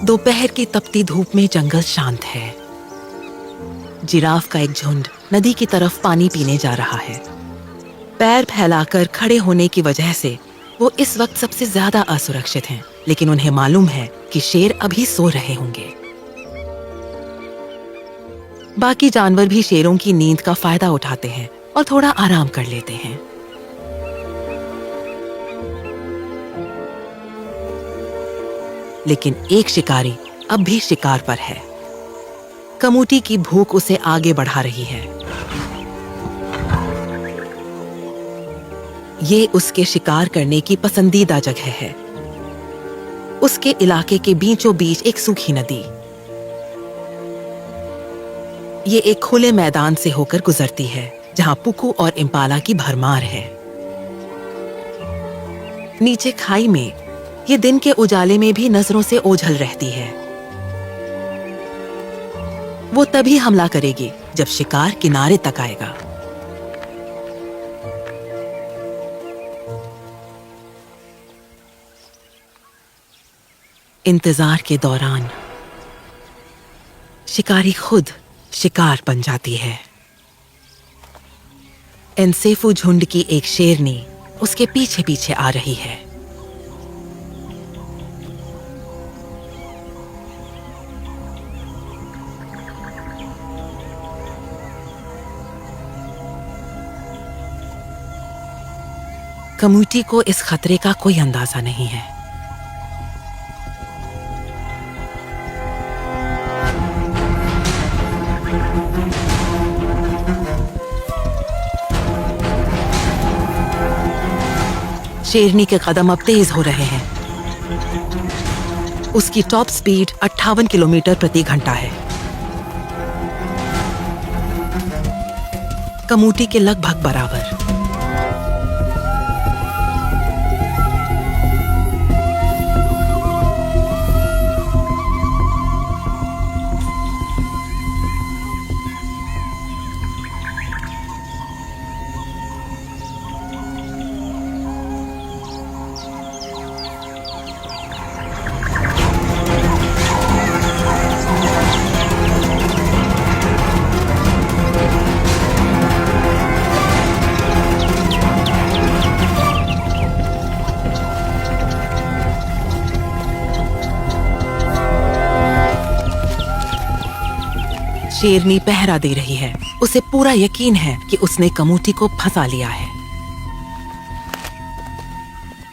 दोपहर की तपती धूप में जंगल शांत है। जिराफ का एक झुंड नदी की तरफ पानी पीने जा रहा है। पैर फैलाकर खड़े होने की वजह से वो इस वक्त सबसे ज्यादा असुरक्षित हैं, लेकिन उन्हें मालूम है कि शेर अभी सो रहे होंगे। बाकी जानवर भी शेरों की नींद का फायदा उठाते हैं और थोड़ा आराम कर लेते हैं। लेकिन एक शिकारी अब भी शिकार पर है। कमूटी की भूख उसे आगे बढ़ा रही है। ये उसके शिकार करने की पसंदीदा जगह है। उसके इलाके के बीचों बीच एक सूखी नदी। ये एक खुले मैदान से होकर गुजरती है जहां पुकू और इम्पाला की भरमार है। नीचे खाई में ये दिन के उजाले में भी नजरों से ओझल रहती है। वो तभी हमला करेगी जब शिकार किनारे तक आएगा। इंतजार के दौरान शिकारी खुद शिकार बन जाती है। एनसेफू झुंड की एक शेरनी उसके पीछे पीछे आ रही है। कम्यूटी को इस खतरे का कोई अंदाजा नहीं है। शेरनी के कदम अब तेज हो रहे हैं। उसकी टॉप स्पीड 58 किलोमीटर प्रति घंटा है। कम्यूटी के लगभग बराबर। शेरनी पहरा दे रही है। उसे पूरा यकीन है कि उसने कम्यूटी को फंसा लिया है।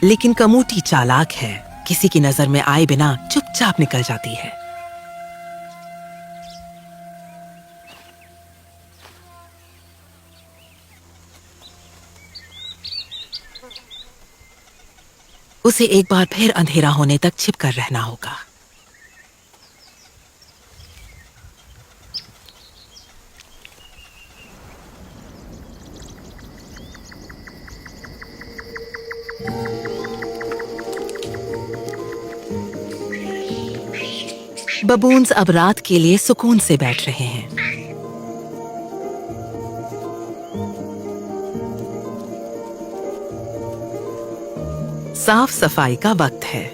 लेकिन कम्यूटी चालाक है। किसी की नजर में आए बिना चुपचाप निकल जाती है। उसे एक बार फिर अंधेरा होने तक छिपकर रहना होगा। बबून्स अब रात के लिए सुकून से बैठ रहे हैं। साफ सफाई का वक्त है।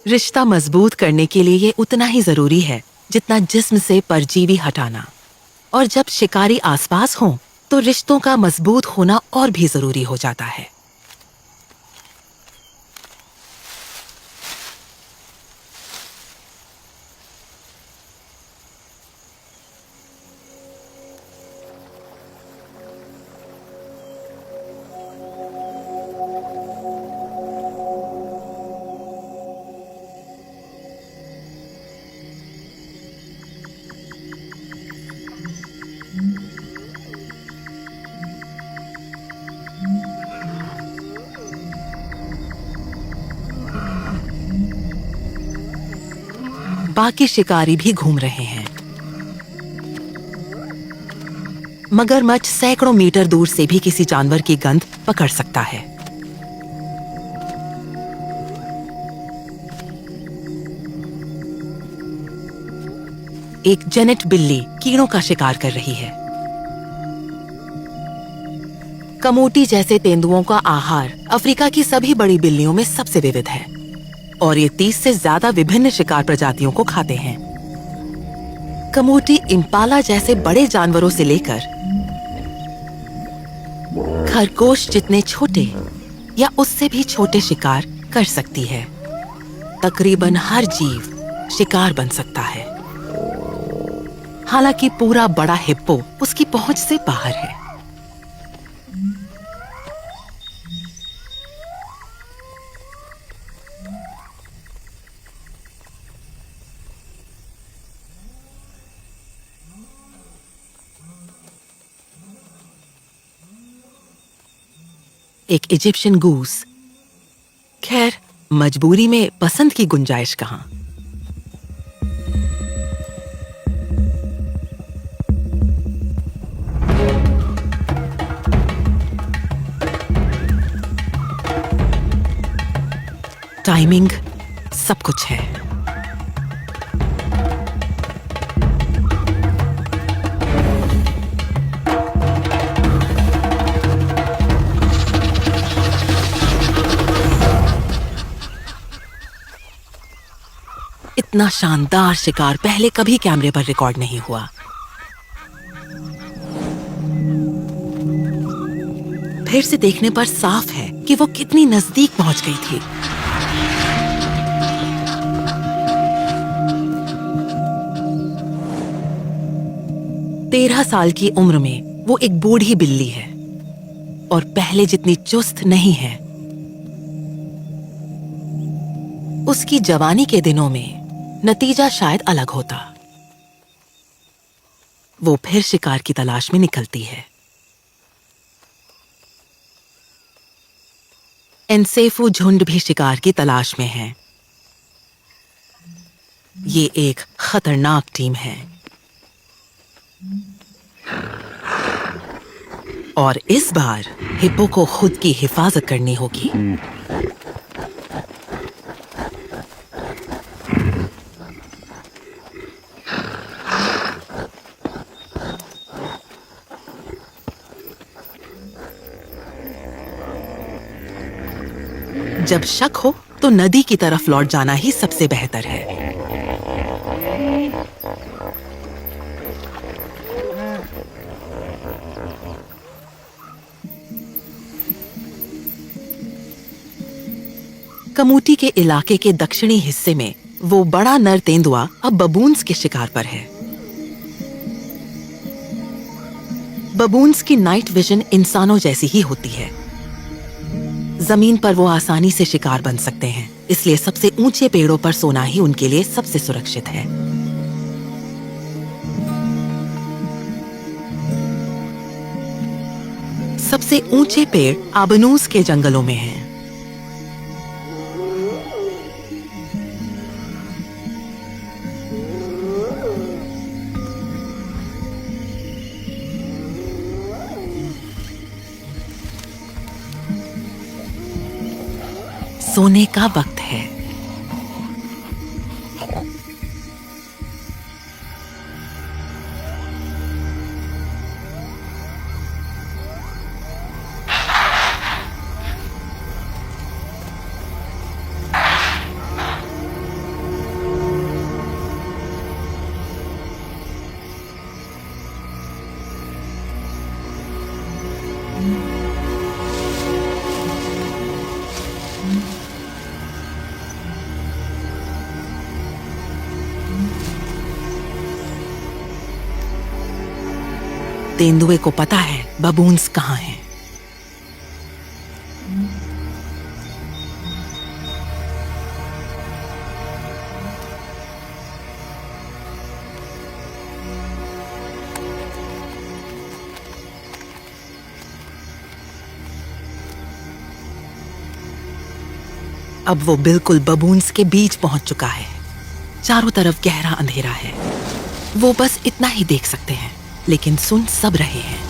रिश्ता मजबूत करने के लिए ये उतना ही जरूरी है जितना जिस्म से परजीवी हटाना। और जब शिकारी आसपास हो तो रिश्तों का मजबूत होना और भी जरूरी हो जाता है। बाकी शिकारी भी घूम रहे हैं। मगरमच्छ सैकड़ों मीटर दूर से भी किसी जानवर की गंध पकड़ सकता है। एक जेनेट बिल्ली कीड़ों का शिकार कर रही है। कमोटी जैसे तेंदुओं का आहार अफ्रीका की सभी बड़ी बिल्लियों में सबसे विविध है और ये 30 से ज्यादा विभिन्न शिकार प्रजातियों को खाते हैं। कमोटी इम्पाला जैसे बड़े जानवरों से लेकर खरगोश जितने छोटे या उससे भी छोटे शिकार कर सकती है। तकरीबन हर जीव शिकार बन सकता है, हालांकि पूरा बड़ा हिप्पो उसकी पहुंच से बाहर है। एक इजिप्शियन गूस। खैर, मजबूरी में पसंद की गुंजाइश कहां। टाइमिंग सब कुछ है। इतना शानदार शिकार पहले कभी कैमरे पर रिकॉर्ड नहीं हुआ। फिर से देखने पर साफ है कि वो कितनी नजदीक पहुंच गई थी। तेरह साल की उम्र में वो एक बूढ़ी बिल्ली है और पहले जितनी चुस्त नहीं है। उसकी जवानी के दिनों में नतीजा शायद अलग होता। वो फिर शिकार की तलाश में निकलती है। एनसेफू झुंड भी शिकार की तलाश में है। ये एक खतरनाक टीम है और इस बार हिप्पो को खुद की हिफाजत करनी होगी। जब शक हो तो नदी की तरफ लौट जाना ही सबसे बेहतर है। कमूटी के इलाके के दक्षिणी हिस्से में वो बड़ा नर तेंदुआ अब बबून्स के शिकार पर है। बबून्स की नाइट विजन इंसानों जैसी ही होती है। जमीन पर वो आसानी से शिकार बन सकते हैं, इसलिए सबसे ऊंचे पेड़ों पर सोना ही उनके लिए सबसे सुरक्षित है। सबसे ऊंचे पेड़ आबनूस के जंगलों में हैं। सोने का वक्त है। तेंदुए को पता है बबून्स कहाँ हैं। अब वो बिल्कुल बबून्स के बीच पहुंच चुका है। चारों तरफ गहरा अंधेरा है। वो बस इतना ही देख सकते हैं, लेकिन सुन सब रहे हैं।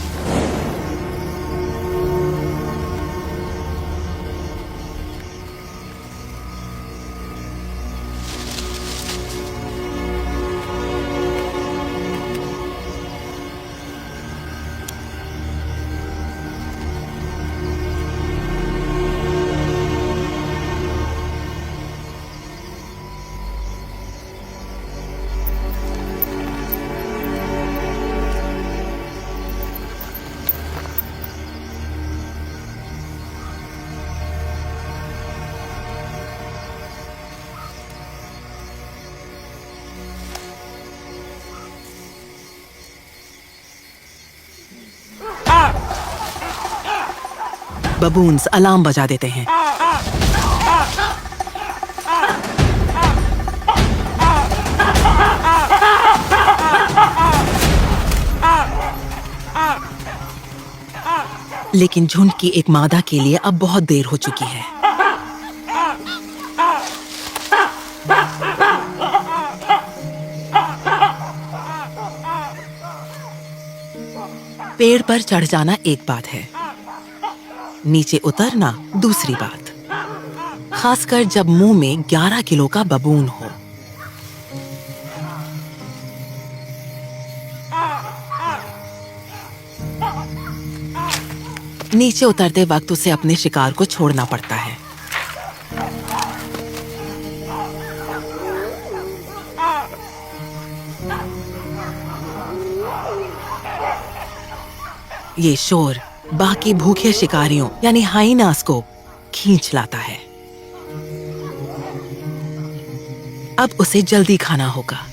बबून्स अलार्म बजा देते हैं। लेकिन झुंड की एक मादा के लिए अब बहुत देर हो चुकी है। पेड़ पर चढ़ जाना एक बात है, नीचे उतरना दूसरी बात, खासकर जब मुंह में 11 किलो का बबून हो। नीचे उतरते वक्त उसे अपने शिकार को छोड़ना पड़ता है। ये शोर बाकी भूखे शिकारियों यानी हाइनास को खींच लाता है। अब उसे जल्दी खाना होगा।